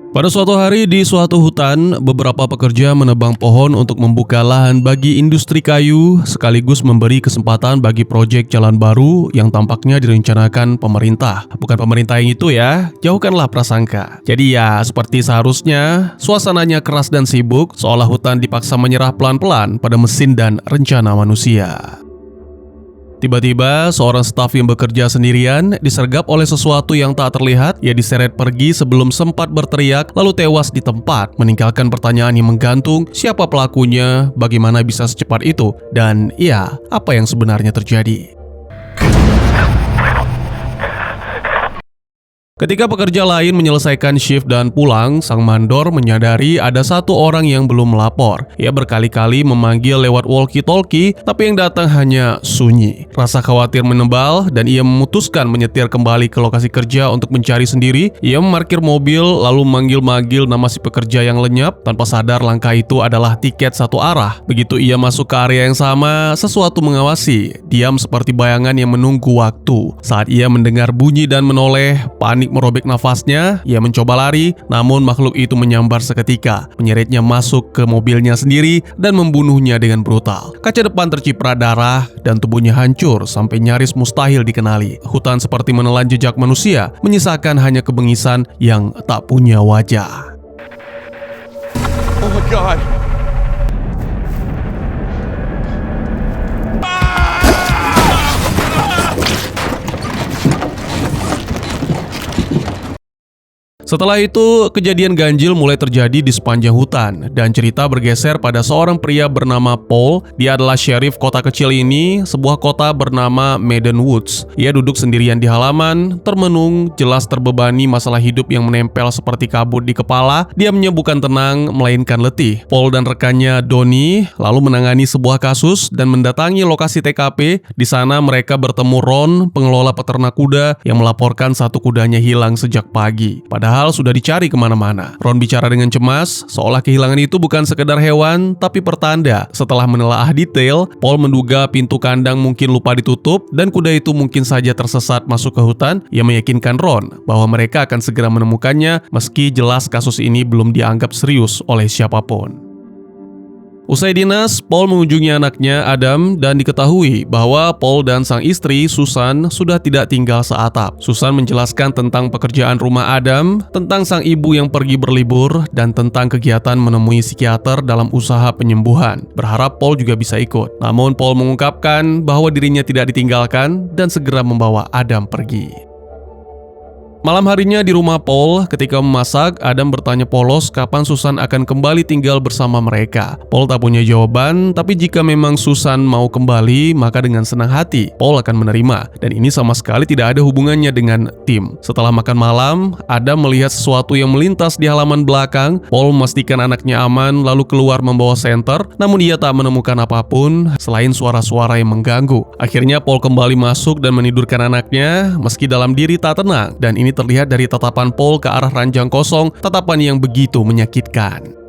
Pada suatu hari di suatu hutan, beberapa pekerja menebang pohon untuk membuka lahan bagi industri kayu sekaligus memberi kesempatan bagi proyek jalan baru yang tampaknya direncanakan pemerintah. Bukan pemerintah yang itu ya, jauhkanlah prasangka. Jadi ya, seperti seharusnya, suasananya keras dan sibuk seolah hutan dipaksa menyerah pelan-pelan pada mesin dan rencana manusia. Tiba-tiba, seorang staf yang bekerja sendirian disergap oleh sesuatu yang tak terlihat. Ia diseret pergi sebelum sempat berteriak, lalu tewas di tempat, meninggalkan pertanyaan yang menggantung, siapa pelakunya, bagaimana bisa secepat itu, dan ya, apa yang sebenarnya terjadi. Ketika pekerja lain menyelesaikan shift dan pulang, sang mandor menyadari ada satu orang yang belum melapor. Ia berkali-kali memanggil lewat walkie-talkie, tapi yang datang hanya sunyi. Rasa khawatir menebal dan ia memutuskan menyetir kembali ke lokasi kerja untuk mencari sendiri. Ia memarkir mobil lalu memanggil-manggil nama si pekerja yang lenyap, tanpa sadar langkah itu adalah tiket satu arah. Begitu ia masuk ke area yang sama, sesuatu mengawasi. Diam seperti bayangan yang menunggu waktu. Saat ia mendengar bunyi dan menoleh, panik merobek nafasnya. Ia mencoba lari, namun makhluk itu menyambar seketika, menyeretnya masuk ke mobilnya sendiri dan membunuhnya dengan brutal. Kaca depan terciprat darah dan tubuhnya hancur sampai nyaris mustahil dikenali. Hutan seperti menelan jejak manusia, menyisakan hanya kebengisan yang tak punya wajah. Oh my God. Setelah itu, kejadian ganjil mulai terjadi di sepanjang hutan, dan cerita bergeser pada seorang pria bernama Paul. Dia adalah sheriff kota kecil ini, sebuah kota bernama Maiden Woods. Ia duduk sendirian di halaman, termenung, jelas terbebani masalah hidup yang menempel seperti kabut di kepala. Diamnya bukan tenang, melainkan letih. Paul dan rekannya Donnie lalu menangani sebuah kasus dan mendatangi lokasi TKP. Di sana mereka bertemu Ron, pengelola peternak kuda, yang melaporkan satu kudanya hilang sejak pagi. Padahal sudah dicari kemana-mana. Ron bicara dengan cemas, seolah kehilangan itu bukan sekedar hewan, tapi pertanda. Setelah menelaah detail, Paul menduga pintu kandang mungkin lupa ditutup, dan kuda itu mungkin saja tersesat masuk ke hutan. Ia meyakinkan Ron bahwa mereka akan segera menemukannya, meski jelas kasus ini belum dianggap serius oleh siapapun. Usai dinas, Paul mengunjungi anaknya Adam dan diketahui bahwa Paul dan sang istri Susan sudah tidak tinggal seatap. Susan menjelaskan tentang pekerjaan rumah Adam, tentang sang ibu yang pergi berlibur, dan tentang kegiatan menemui psikiater dalam usaha penyembuhan. Berharap Paul juga bisa ikut. Namun Paul mengungkapkan bahwa dirinya tidak ditinggalkan dan segera membawa Adam pergi. Malam harinya di rumah Paul, ketika memasak, Adam bertanya polos kapan Susan akan kembali tinggal bersama mereka. Paul tak punya jawaban, tapi jika memang Susan mau kembali, maka dengan senang hati Paul akan menerima. Dan ini sama sekali tidak ada hubungannya dengan Tim. Setelah makan malam, Adam melihat sesuatu yang melintas di halaman belakang. Paul memastikan anaknya aman, lalu keluar membawa senter, namun ia tak menemukan apapun selain suara-suara yang mengganggu. Akhirnya Paul kembali masuk dan menidurkan anaknya, meski dalam diri tak tenang. Dan ini terlihat dari tatapan Paul ke arah ranjang kosong, tatapan yang begitu menyakitkan.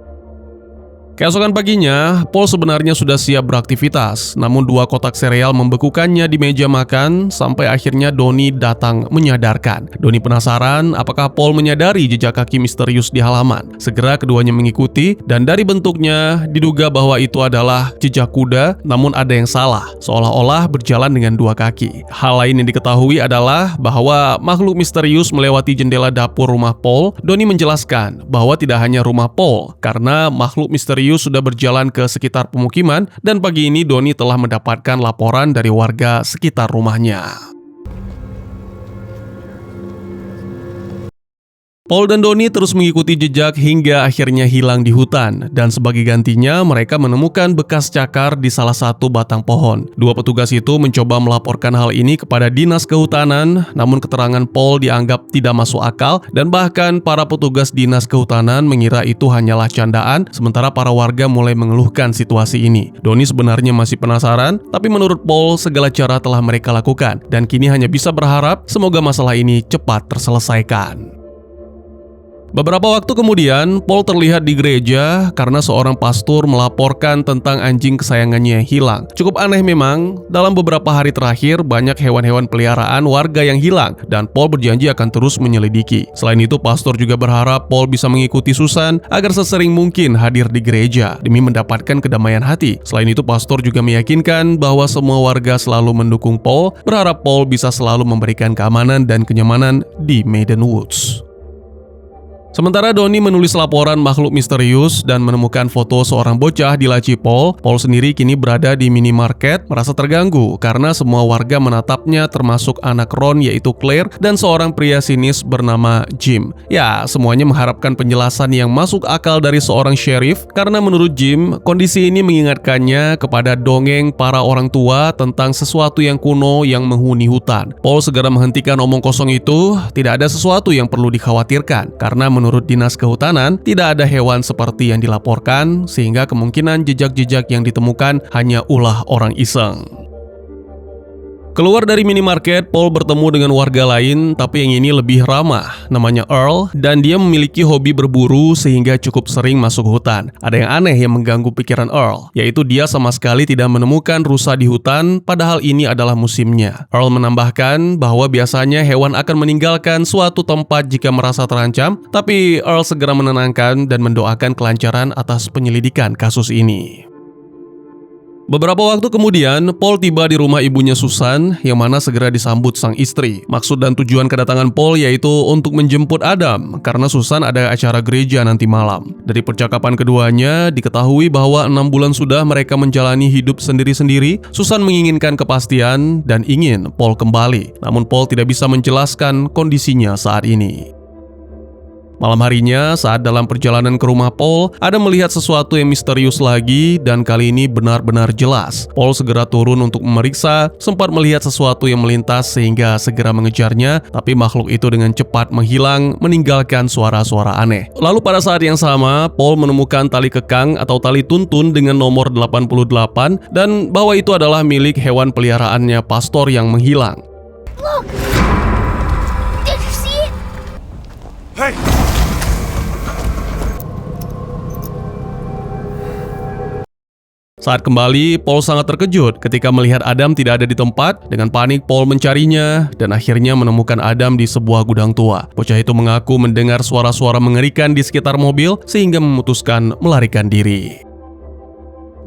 Keesokan paginya, Paul sebenarnya sudah siap beraktivitas, namun dua kotak sereal membekukannya di meja makan sampai akhirnya Donnie datang menyadarkan. Donnie penasaran apakah Paul menyadari jejak kaki misterius di halaman. Segera keduanya mengikuti, dan dari bentuknya diduga bahwa itu adalah jejak kuda, namun ada yang salah, seolah-olah berjalan dengan dua kaki. Hal lain yang diketahui adalah bahwa makhluk misterius melewati jendela dapur rumah Paul. Donnie menjelaskan bahwa tidak hanya rumah Paul, karena makhluk misterius sudah berjalan ke sekitar pemukiman, dan pagi ini Donnie telah mendapatkan laporan dari warga sekitar rumahnya. Paul dan Donnie terus mengikuti jejak hingga akhirnya hilang di hutan, dan sebagai gantinya mereka menemukan bekas cakar di salah satu batang pohon. Dua petugas itu mencoba melaporkan hal ini kepada dinas kehutanan, namun keterangan Paul dianggap tidak masuk akal, dan bahkan para petugas dinas kehutanan mengira itu hanyalah candaan, sementara para warga mulai mengeluhkan situasi ini. Donnie sebenarnya masih penasaran, tapi menurut Paul segala cara telah mereka lakukan, dan kini hanya bisa berharap semoga masalah ini cepat terselesaikan. Beberapa waktu kemudian, Paul terlihat di gereja karena seorang pastor melaporkan tentang anjing kesayangannya yang hilang. Cukup aneh memang, dalam beberapa hari terakhir banyak hewan-hewan peliharaan warga yang hilang dan Paul berjanji akan terus menyelidiki. Selain itu, pastor juga berharap Paul bisa mengikuti Susan agar sesering mungkin hadir di gereja demi mendapatkan kedamaian hati. Selain itu, pastor juga meyakinkan bahwa semua warga selalu mendukung Paul, berharap Paul bisa selalu memberikan keamanan dan kenyamanan di Maiden Woods. Sementara Donnie menulis laporan makhluk misterius dan menemukan foto seorang bocah di laci Paul, Paul sendiri kini berada di minimarket merasa terganggu karena semua warga menatapnya termasuk anak Ron yaitu Claire dan seorang pria sinis bernama Jim. Ya, semuanya mengharapkan penjelasan yang masuk akal dari seorang sheriff karena menurut Jim, kondisi ini mengingatkannya kepada dongeng para orang tua tentang sesuatu yang kuno yang menghuni hutan. Paul segera menghentikan omong kosong itu, tidak ada sesuatu yang perlu dikhawatirkan karena menurut Dinas Kehutanan, tidak ada hewan seperti yang dilaporkan, sehingga kemungkinan jejak-jejak yang ditemukan hanya ulah orang iseng. Keluar dari minimarket, Paul bertemu dengan warga lain, tapi yang ini lebih ramah. Namanya Earl, dan dia memiliki hobi berburu sehingga cukup sering masuk hutan. Ada yang aneh yang mengganggu pikiran Earl, yaitu dia sama sekali tidak menemukan rusa di hutan, padahal ini adalah musimnya. Earl menambahkan bahwa biasanya hewan akan meninggalkan suatu tempat jika merasa terancam, tapi Earl segera menenangkan dan mendoakan kelancaran atas penyelidikan kasus ini. Beberapa waktu kemudian, Paul tiba di rumah ibunya Susan, yang mana segera disambut sang istri. Maksud dan tujuan kedatangan Paul yaitu untuk menjemput Adam, karena Susan ada acara gereja nanti malam. Dari percakapan keduanya, diketahui bahwa 6 bulan sudah mereka menjalani hidup sendiri-sendiri. Susan menginginkan kepastian dan ingin Paul kembali. Namun Paul tidak bisa menjelaskan kondisinya saat ini. Malam harinya, saat dalam perjalanan ke rumah Paul, Adam melihat sesuatu yang misterius lagi dan kali ini benar-benar jelas. Paul segera turun untuk memeriksa, sempat melihat sesuatu yang melintas sehingga segera mengejarnya, tapi makhluk itu dengan cepat menghilang, meninggalkan suara-suara aneh. Lalu pada saat yang sama, Paul menemukan tali kekang atau tali tuntun dengan nomor 88 dan bahwa itu adalah milik hewan peliharaannya pastor yang menghilang. Look! Did you see it? Hey! Saat kembali, Paul sangat terkejut ketika melihat Adam tidak ada di tempat. Dengan panik, Paul mencarinya dan akhirnya menemukan Adam di sebuah gudang tua. Bocah itu mengaku mendengar suara-suara mengerikan di sekitar mobil sehingga memutuskan melarikan diri.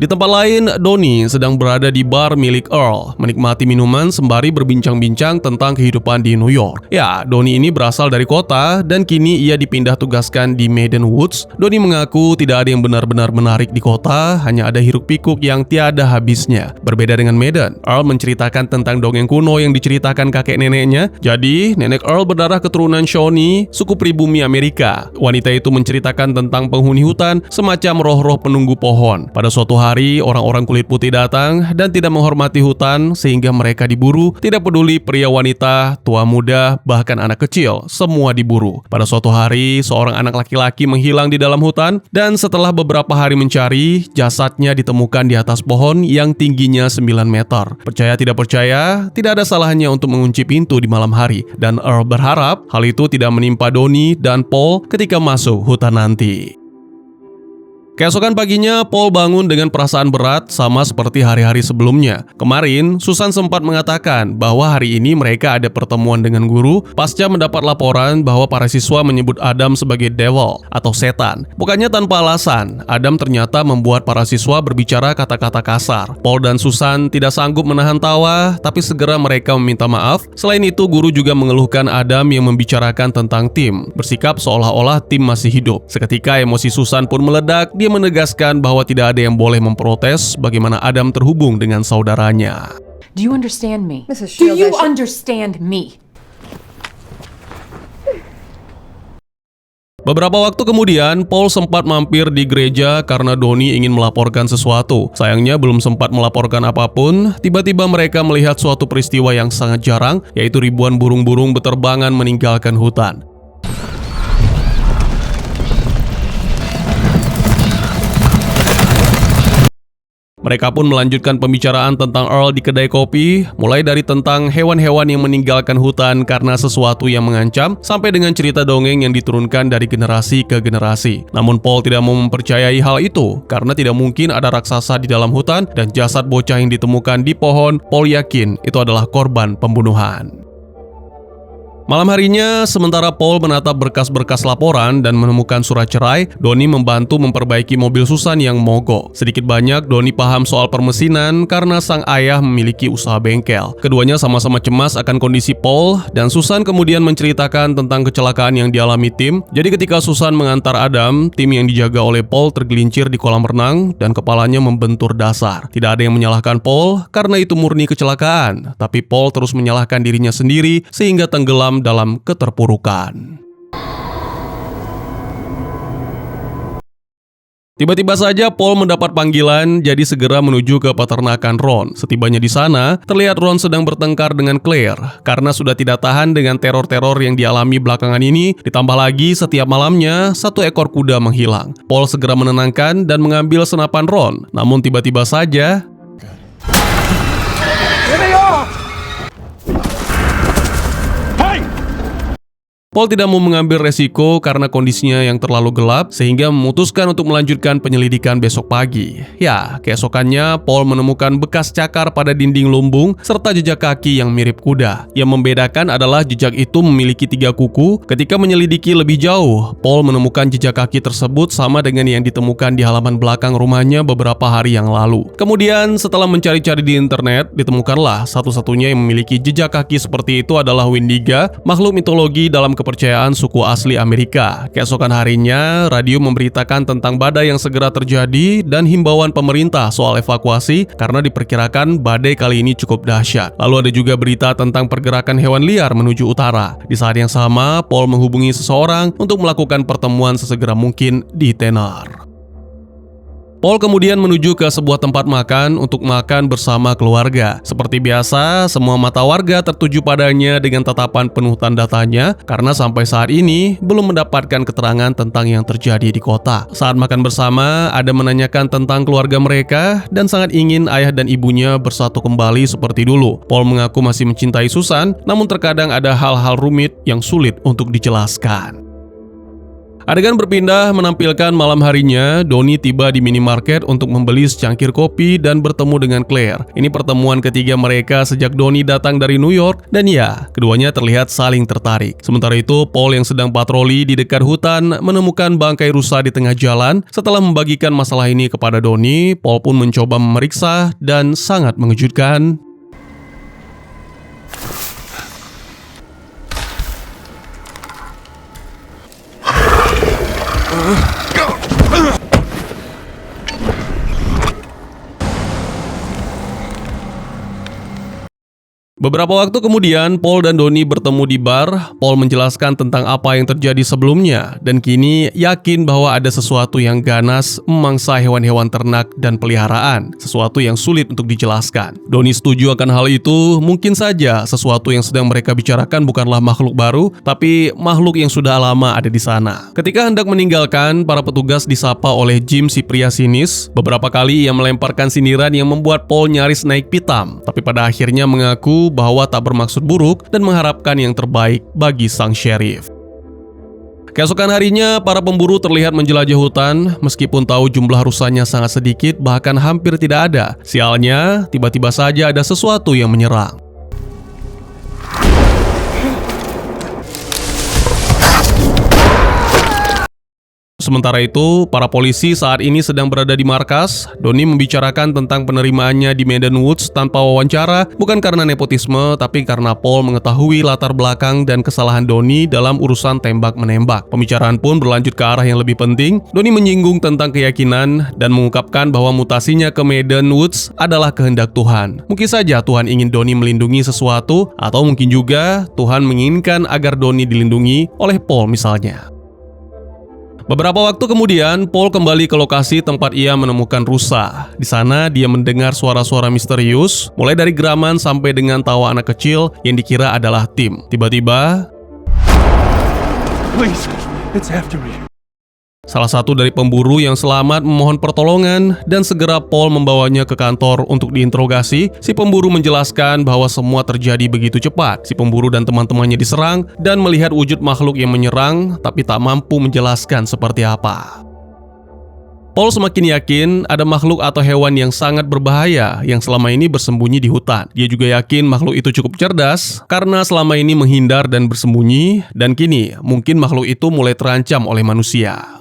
Di tempat lain, Donnie sedang berada di bar milik Earl, menikmati minuman sembari berbincang-bincang tentang kehidupan di New York. Ya, Donnie ini berasal dari kota dan kini ia dipindah tugaskan di Maiden Woods. Donnie mengaku tidak ada yang benar-benar menarik di kota, hanya ada hiruk-pikuk yang tiada habisnya. Berbeda dengan Maiden, Earl menceritakan tentang dongeng kuno yang diceritakan kakek neneknya. Jadi, nenek Earl berdarah keturunan Shawnee, suku pribumi Amerika. Wanita itu menceritakan tentang penghuni hutan, semacam roh-roh penunggu pohon. Pada suatu hari, orang-orang kulit putih datang dan tidak menghormati hutan sehingga mereka diburu. Tidak peduli pria wanita, tua muda, bahkan anak kecil, semua diburu. Pada suatu hari, seorang anak laki-laki menghilang di dalam hutan dan setelah beberapa hari mencari, jasadnya ditemukan di atas pohon yang tingginya 9 meter. Percaya tidak percaya, tidak ada salahnya untuk mengunci pintu di malam hari dan Earl berharap hal itu tidak menimpa Donnie dan Paul ketika masuk hutan nanti. Keesokan paginya, Paul bangun dengan perasaan berat sama seperti hari-hari sebelumnya. Kemarin, Susan sempat mengatakan bahwa hari ini mereka ada pertemuan dengan guru pasca mendapat laporan bahwa para siswa menyebut Adam sebagai devil atau setan. Bukannya tanpa alasan, Adam ternyata membuat para siswa berbicara kata-kata kasar. Paul dan Susan tidak sanggup menahan tawa, tapi segera mereka meminta maaf. Selain itu, guru juga mengeluhkan Adam yang membicarakan tentang tim, bersikap seolah-olah tim masih hidup. Seketika emosi Susan pun meledak. Dia menegaskan bahwa tidak ada yang boleh memprotes bagaimana Adam terhubung dengan saudaranya. Do you understand me? Mrs. Do Shields, you I should- understand me? Beberapa waktu kemudian, Paul sempat mampir di gereja karena Donnie ingin melaporkan sesuatu. Sayangnya belum sempat melaporkan apapun, tiba-tiba mereka melihat suatu peristiwa yang sangat jarang, yaitu ribuan burung-burung beterbangan meninggalkan hutan. Mereka pun melanjutkan pembicaraan tentang Earl di kedai kopi, mulai dari tentang hewan-hewan yang meninggalkan hutan karena sesuatu yang mengancam, sampai dengan cerita dongeng yang diturunkan dari generasi ke generasi. Namun Paul tidak mau mempercayai hal itu, karena tidak mungkin ada raksasa di dalam hutan dan jasad bocah yang ditemukan di pohon. Paul yakin itu adalah korban pembunuhan. Malam harinya, sementara Paul menatap berkas-berkas laporan dan menemukan surat cerai, Donnie membantu memperbaiki mobil Susan yang mogok. Sedikit banyak, Donnie paham soal permesinan karena sang ayah memiliki usaha bengkel. Keduanya sama-sama cemas akan kondisi Paul, dan Susan kemudian menceritakan tentang kecelakaan yang dialami Tim. Jadi ketika Susan mengantar Adam, Tim yang dijaga oleh Paul tergelincir di kolam renang dan kepalanya membentur dasar. Tidak ada yang menyalahkan Paul karena itu murni kecelakaan, tapi Paul terus menyalahkan dirinya sendiri sehingga tenggelam dalam keterpurukan. Tiba-tiba saja Paul mendapat panggilan, jadi segera menuju ke peternakan Ron. Setibanya di sana, terlihat Ron sedang bertengkar dengan Claire. Karena sudah tidak tahan dengan teror-teror yang dialami belakangan ini, ditambah lagi setiap malamnya, satu ekor kuda menghilang. Paul segera menenangkan dan mengambil senapan Ron. Namun tiba-tiba saja, Paul tidak mau mengambil resiko karena kondisinya yang terlalu gelap sehingga memutuskan untuk melanjutkan penyelidikan besok pagi. Ya, keesokannya Paul menemukan bekas cakar pada dinding lumbung serta jejak kaki yang mirip kuda. Yang membedakan adalah jejak itu memiliki 3 kuku. Ketika menyelidiki lebih jauh, Paul menemukan jejak kaki tersebut sama dengan yang ditemukan di halaman belakang rumahnya beberapa hari yang lalu. Kemudian setelah mencari-cari di internet, ditemukanlah satu-satunya yang memiliki jejak kaki seperti itu adalah Wendiga, makhluk mitologi dalam kepercayaan suku asli Amerika. Keesokan harinya, radio memberitakan tentang badai yang segera terjadi dan himbauan pemerintah soal evakuasi karena diperkirakan badai kali ini cukup dahsyat. Lalu ada juga berita tentang pergerakan hewan liar menuju utara. Di saat yang sama, Paul menghubungi seseorang untuk melakukan pertemuan sesegera mungkin di Tenar. Paul kemudian menuju ke sebuah tempat makan untuk makan bersama keluarga. Seperti biasa, semua mata warga tertuju padanya dengan tatapan penuh tanda tanya karena sampai saat ini belum mendapatkan keterangan tentang yang terjadi di kota. Saat makan bersama, ada menanyakan tentang keluarga mereka dan sangat ingin ayah dan ibunya bersatu kembali seperti dulu. Paul mengaku masih mencintai Susan, namun terkadang ada hal-hal rumit yang sulit untuk dijelaskan. Adegan berpindah menampilkan malam harinya, Donnie tiba di minimarket untuk membeli secangkir kopi dan bertemu dengan Claire. Ini pertemuan ketiga mereka sejak Donnie datang dari New York, dan ya, keduanya terlihat saling tertarik. Sementara itu, Paul yang sedang patroli di dekat hutan menemukan bangkai rusa di tengah jalan. Setelah membagikan masalah ini kepada Donnie, Paul pun mencoba memeriksa dan sangat mengejutkan. Beberapa waktu kemudian, Paul dan Donnie bertemu di bar. Paul menjelaskan tentang apa yang terjadi sebelumnya dan kini yakin bahwa ada sesuatu yang ganas memangsa hewan-hewan ternak dan peliharaan, sesuatu yang sulit untuk dijelaskan. Donnie setuju akan hal itu. Mungkin saja sesuatu yang sedang mereka bicarakan bukanlah makhluk baru, tapi makhluk yang sudah lama ada di sana. Ketika hendak meninggalkan, para petugas disapa oleh Jim si pria sinis. Beberapa kali ia melemparkan sindiran yang membuat Paul nyaris naik pitam, tapi pada akhirnya mengaku bahwa tak bermaksud buruk dan mengharapkan yang terbaik bagi sang sheriff. Keesokan harinya, para pemburu terlihat menjelajah hutan, meskipun tahu jumlah rusanya sangat sedikit, bahkan hampir tidak ada. Sialnya, tiba-tiba saja ada sesuatu yang menyerang. Sementara itu, para polisi saat ini sedang berada di markas. Donnie membicarakan tentang penerimaannya di Meadow Woods tanpa wawancara, bukan karena nepotisme, tapi karena Paul mengetahui latar belakang dan kesalahan Donnie dalam urusan tembak-menembak. Pembicaraan pun berlanjut ke arah yang lebih penting. Donnie menyinggung tentang keyakinan dan mengungkapkan bahwa mutasinya ke Meadow Woods adalah kehendak Tuhan. Mungkin saja Tuhan ingin Donnie melindungi sesuatu, atau mungkin juga Tuhan menginginkan agar Donnie dilindungi oleh Paul misalnya. Beberapa waktu kemudian, Paul kembali ke lokasi tempat ia menemukan rusa. Di sana, dia mendengar suara-suara misterius, mulai dari geraman sampai dengan tawa anak kecil yang dikira adalah Tim. Tiba-tiba, Please, it's after me. Salah satu dari pemburu yang selamat memohon pertolongan dan segera Paul membawanya ke kantor untuk diinterogasi. Si pemburu menjelaskan bahwa semua terjadi begitu cepat. Si pemburu dan teman-temannya diserang dan melihat wujud makhluk yang menyerang tapi tak mampu menjelaskan seperti apa. Paul semakin yakin ada makhluk atau hewan yang sangat berbahaya yang selama ini bersembunyi di hutan. Dia juga yakin makhluk itu cukup cerdas karena selama ini menghindar dan bersembunyi, dan kini mungkin makhluk itu mulai terancam oleh manusia.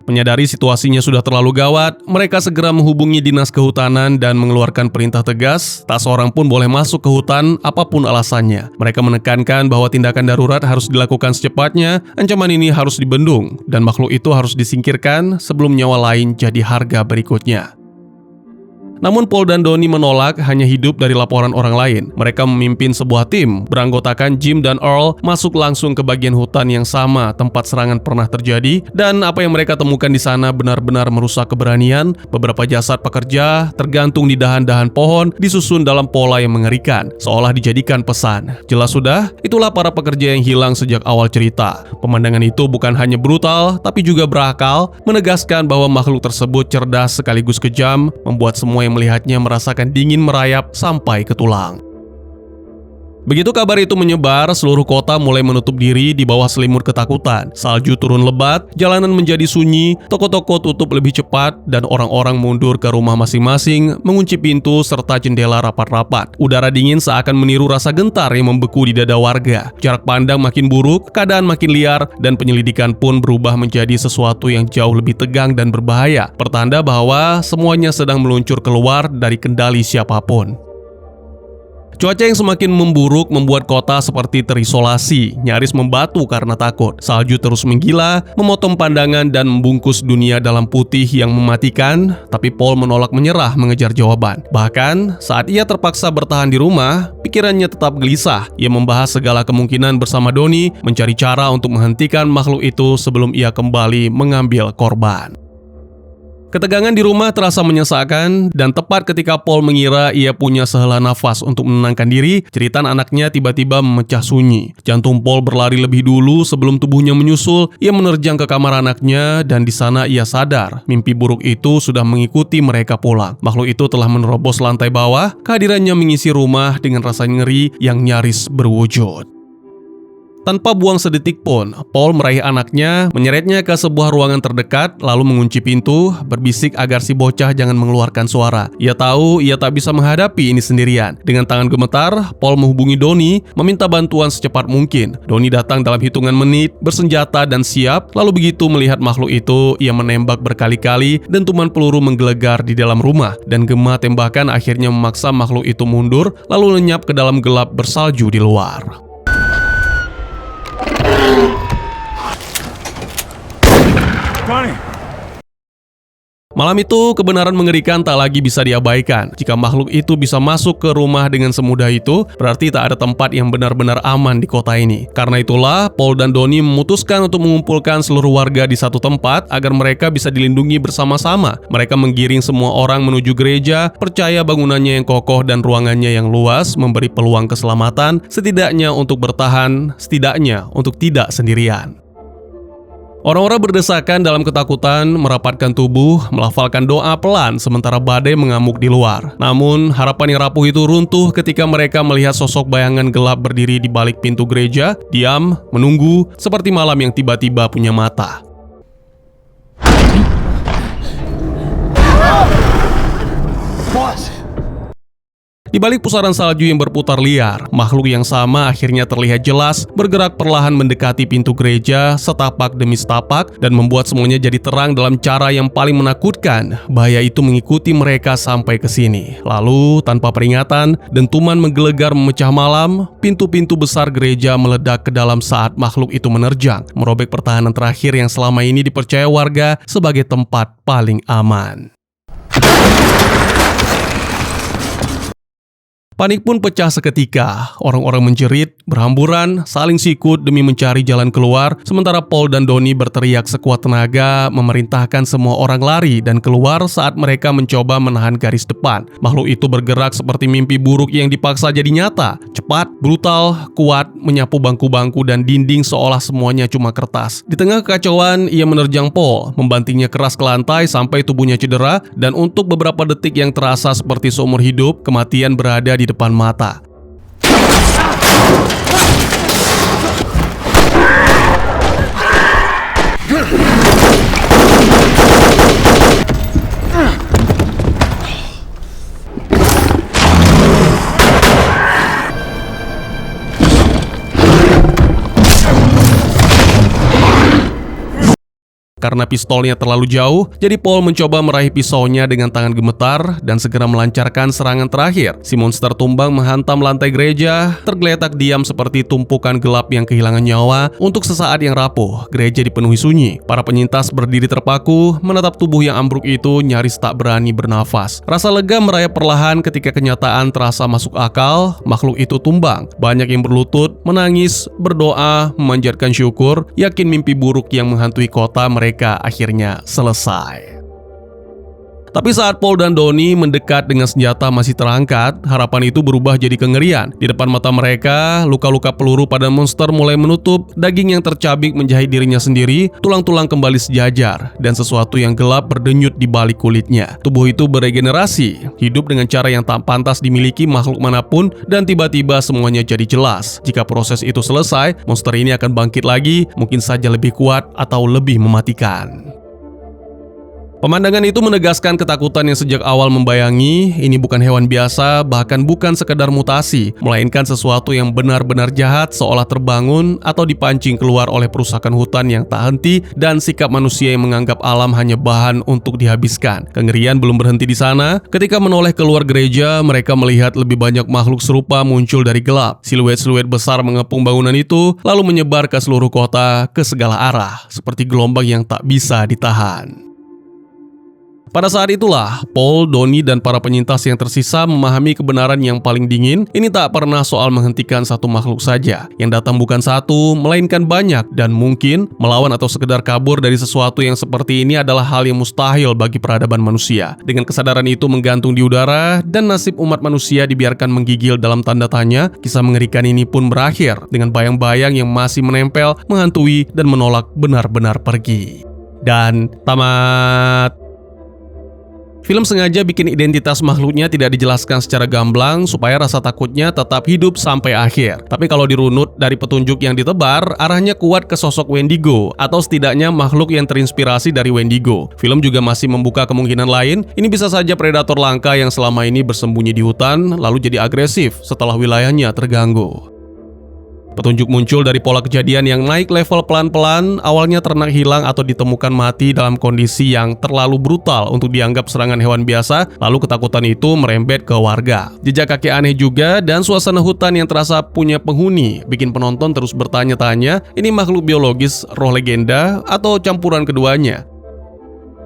Menyadari situasinya sudah terlalu gawat, mereka segera menghubungi dinas kehutanan dan mengeluarkan perintah tegas, tak seorang pun boleh masuk ke hutan apapun alasannya. Mereka menekankan bahwa tindakan darurat harus dilakukan secepatnya, ancaman ini harus dibendung, dan makhluk itu harus disingkirkan sebelum nyawa lain jadi harga berikutnya. Namun Paul dan Donnie menolak hanya hidup dari laporan orang lain. Mereka memimpin sebuah tim, beranggotakan Jim dan Earl, masuk langsung ke bagian hutan yang sama tempat serangan pernah terjadi, dan apa yang mereka temukan di sana benar-benar merusak keberanian. Beberapa jasad pekerja tergantung di dahan-dahan pohon, disusun dalam pola yang mengerikan, seolah dijadikan pesan. Jelas sudah, itulah para pekerja yang hilang sejak awal cerita. Pemandangan itu bukan hanya brutal, tapi juga berakal, menegaskan bahwa makhluk tersebut cerdas sekaligus kejam, membuat semua yang melihatnya merasakan dingin merayap sampai ke tulang. Begitu kabar itu menyebar, seluruh kota mulai menutup diri di bawah selimut ketakutan. Salju turun lebat, jalanan menjadi sunyi, toko-toko tutup lebih cepat, dan orang-orang mundur ke rumah masing-masing, mengunci pintu serta jendela rapat-rapat. Udara dingin seakan meniru rasa gentar yang membeku di dada warga. Jarak pandang makin buruk, keadaan makin liar, dan penyelidikan pun berubah menjadi sesuatu yang jauh lebih tegang dan berbahaya. Pertanda bahwa semuanya sedang meluncur keluar dari kendali siapapun. Cuaca yang semakin memburuk membuat kota seperti terisolasi, nyaris membatu karena takut. Salju terus menggila, memotong pandangan dan membungkus dunia dalam putih yang mematikan, tapi Paul menolak menyerah mengejar jawaban. Bahkan, saat ia terpaksa bertahan di rumah, pikirannya tetap gelisah. Ia membahas segala kemungkinan bersama Donnie, mencari cara untuk menghentikan makhluk itu sebelum ia kembali mengambil korban. Ketegangan di rumah terasa menyesakan, dan tepat ketika Paul mengira ia punya sehela nafas untuk menenangkan diri, jeritan anaknya tiba-tiba memecah sunyi. Jantung Paul berlari lebih dulu sebelum tubuhnya menyusul. Ia menerjang ke kamar anaknya, dan di sana ia sadar mimpi buruk itu sudah mengikuti mereka pulang. Makhluk itu telah menerobos lantai bawah, kehadirannya mengisi rumah dengan rasa ngeri yang nyaris berwujud. Tanpa buang sedetik pun, Paul meraih anaknya, menyeretnya ke sebuah ruangan terdekat, lalu mengunci pintu, berbisik agar si bocah jangan mengeluarkan suara. Ia tahu ia tak bisa menghadapi ini sendirian. Dengan tangan gemetar, Paul menghubungi Donnie, meminta bantuan secepat mungkin. Donnie datang dalam hitungan menit, bersenjata dan siap, lalu begitu melihat makhluk itu, ia menembak berkali-kali, dentuman peluru menggelegar di dalam rumah, dan gema tembakan akhirnya memaksa makhluk itu mundur, lalu lenyap ke dalam gelap bersalju di luar. Donnie! Malam itu, kebenaran mengerikan tak lagi bisa diabaikan. Jika makhluk itu bisa masuk ke rumah dengan semudah itu, berarti tak ada tempat yang benar-benar aman di kota ini. Karena itulah, Paul dan Donnie memutuskan untuk mengumpulkan seluruh warga di satu tempat agar mereka bisa dilindungi bersama-sama. Mereka menggiring semua orang menuju gereja, percaya bangunannya yang kokoh dan ruangannya yang luas memberi peluang keselamatan, setidaknya untuk bertahan, setidaknya untuk tidak sendirian. Orang-orang berdesakan dalam ketakutan, merapatkan tubuh, melafalkan doa pelan sementara badai mengamuk di luar. Namun, harapan yang rapuh itu runtuh ketika mereka melihat sosok bayangan gelap berdiri di balik pintu gereja, diam, menunggu, seperti malam yang tiba-tiba punya mata. Boss! Di balik pusaran salju yang berputar liar, makhluk yang sama akhirnya terlihat jelas, bergerak perlahan mendekati pintu gereja, setapak demi setapak, dan membuat semuanya jadi terang dalam cara yang paling menakutkan. Bahaya itu mengikuti mereka sampai ke sini. Lalu, tanpa peringatan, dentuman menggelegar memecah malam, pintu-pintu besar gereja meledak ke dalam saat makhluk itu menerjang, merobek pertahanan terakhir yang selama ini dipercaya warga sebagai tempat paling aman. Panik pun pecah seketika. Orang-orang menjerit, berhamburan, saling sikut demi mencari jalan keluar, sementara Paul dan Donnie berteriak sekuat tenaga, memerintahkan semua orang lari dan keluar saat mereka mencoba menahan garis depan. Makhluk itu bergerak seperti mimpi buruk yang dipaksa jadi nyata. Cepat, brutal, kuat, menyapu bangku-bangku dan dinding seolah semuanya cuma kertas. Di tengah kekacauan, ia menerjang Paul, membantingnya keras ke lantai sampai tubuhnya cedera, dan untuk beberapa detik yang terasa seperti seumur hidup, kematian berada di depan mata. Karena pistolnya terlalu jauh, jadi Paul mencoba meraih pisaunya dengan tangan gemetar dan segera melancarkan serangan terakhir. Si monster tumbang menghantam lantai gereja, tergeletak diam seperti tumpukan gelap yang kehilangan nyawa. Untuk sesaat yang rapuh, gereja dipenuhi sunyi. Para penyintas berdiri terpaku, menatap tubuh yang ambruk itu nyaris tak berani bernafas. Rasa lega merayap perlahan ketika kenyataan terasa masuk akal, makhluk itu tumbang. Banyak yang berlutut, menangis, berdoa, memanjatkan syukur, yakin mimpi buruk yang menghantui kota mereka akhirnya selesai. Tapi saat Paul dan Donnie mendekat dengan senjata masih terangkat, harapan itu berubah jadi kengerian. Di depan mata mereka, luka-luka peluru pada monster mulai menutup, daging yang tercabik menjahit dirinya sendiri, tulang-tulang kembali sejajar, dan sesuatu yang gelap berdenyut di balik kulitnya. Tubuh itu beregenerasi, hidup dengan cara yang tak pantas dimiliki makhluk manapun, dan tiba-tiba semuanya jadi jelas. Jika proses itu selesai, monster ini akan bangkit lagi, mungkin saja lebih kuat atau lebih mematikan. Pemandangan itu menegaskan ketakutan yang sejak awal membayangi. Ini bukan hewan biasa, bahkan bukan sekedar mutasi, melainkan sesuatu yang benar-benar jahat seolah terbangun atau dipancing keluar oleh perusakan hutan yang tak henti dan sikap manusia yang menganggap alam hanya bahan untuk dihabiskan. Kengerian belum berhenti di sana. Ketika menoleh keluar gereja, mereka melihat lebih banyak makhluk serupa muncul dari gelap. Siluet-siluet besar mengepung bangunan itu, lalu menyebar ke seluruh kota ke segala arah, seperti gelombang yang tak bisa ditahan. Pada saat itulah, Paul, Donnie, dan para penyintas yang tersisa memahami kebenaran yang paling dingin. Ini tak pernah soal menghentikan satu makhluk saja. Yang datang bukan satu, melainkan banyak, dan mungkin melawan atau sekedar kabur dari sesuatu yang seperti ini adalah hal yang mustahil bagi peradaban manusia. Dengan kesadaran itu menggantung di udara, dan nasib umat manusia dibiarkan menggigil dalam tanda tanya, kisah mengerikan ini pun berakhir dengan bayang-bayang yang masih menempel, menghantui, dan menolak benar-benar pergi. Dan tamat. Film sengaja bikin identitas makhluknya tidak dijelaskan secara gamblang supaya rasa takutnya tetap hidup sampai akhir. Tapi kalau dirunut dari petunjuk yang ditebar, arahnya kuat ke sosok Wendigo, atau setidaknya makhluk yang terinspirasi dari Wendigo. Film juga masih membuka kemungkinan lain, ini bisa saja predator langka yang selama ini bersembunyi di hutan, lalu jadi agresif setelah wilayahnya terganggu. Petunjuk muncul dari pola kejadian yang naik level pelan-pelan. Awalnya ternak hilang atau ditemukan mati dalam kondisi yang terlalu brutal untuk dianggap serangan hewan biasa, lalu ketakutan itu merembet ke warga. Jejak kaki aneh juga dan suasana hutan yang terasa punya penghuni bikin penonton terus bertanya-tanya, ini makhluk biologis, roh legenda, atau campuran keduanya?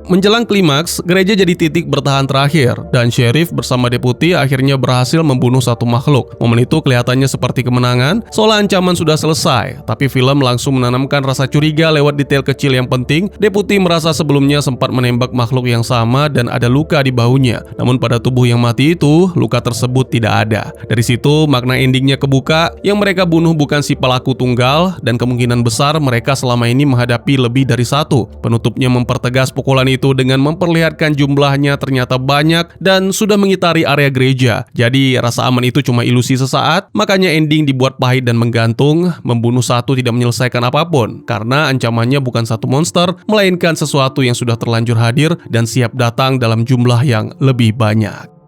Menjelang klimaks, gereja jadi titik bertahan terakhir, dan sheriff bersama deputi akhirnya berhasil membunuh satu makhluk. Momen itu kelihatannya seperti kemenangan, seolah ancaman sudah selesai. Tapi film langsung menanamkan rasa curiga lewat detail kecil yang penting. Deputi merasa sebelumnya sempat menembak makhluk yang sama dan ada luka di bahunya. Namun pada tubuh yang mati itu, luka tersebut tidak ada. Dari situ, makna endingnya kebuka, yang mereka bunuh bukan si pelaku tunggal, dan kemungkinan besar mereka selama ini menghadapi lebih dari satu. Penutupnya mempertegas pukulan itu dengan memperlihatkan jumlahnya ternyata banyak dan sudah mengitari area gereja. Jadi rasa aman itu cuma ilusi sesaat, makanya ending dibuat pahit dan menggantung. Membunuh satu tidak menyelesaikan apapun, karena ancamannya bukan satu monster, melainkan sesuatu yang sudah terlanjur hadir dan siap datang dalam jumlah yang lebih banyak.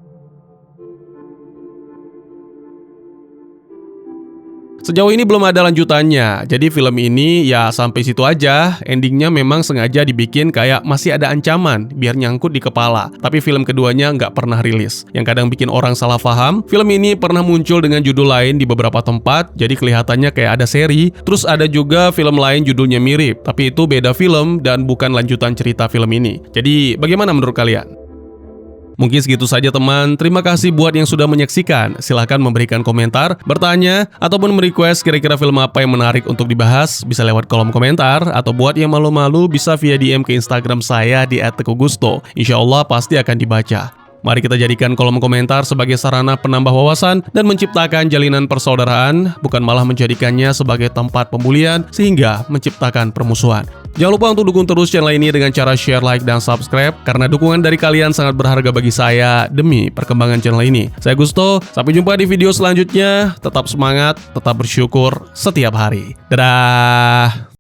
Sejauh ini belum ada lanjutannya, jadi film ini ya sampai situ aja. Endingnya memang sengaja dibikin kayak masih ada ancaman, biar nyangkut di kepala. Tapi film keduanya nggak pernah rilis. Yang kadang bikin orang salah paham, film ini pernah muncul dengan judul lain di beberapa tempat, jadi kelihatannya kayak ada seri. Terus ada juga film lain judulnya mirip, tapi itu beda film dan bukan lanjutan cerita film ini. Jadi bagaimana menurut kalian? Mungkin segitu saja teman, terima kasih buat yang sudah menyaksikan. Silahkan memberikan komentar, bertanya, ataupun merequest kira-kira film apa yang menarik untuk dibahas. Bisa lewat kolom komentar, atau buat yang malu-malu bisa via DM ke Instagram saya di @tegugusto. Insya Allah pasti akan dibaca. Mari kita jadikan kolom komentar sebagai sarana penambah wawasan dan menciptakan jalinan persaudaraan, bukan malah menjadikannya sebagai tempat pembulian sehingga menciptakan permusuhan. Jangan lupa untuk dukung terus channel ini dengan cara share, like, dan subscribe, karena dukungan dari kalian sangat berharga bagi saya demi perkembangan channel ini. Saya Gusto, sampai jumpa di video selanjutnya. Tetap semangat, tetap bersyukur setiap hari. Dadah!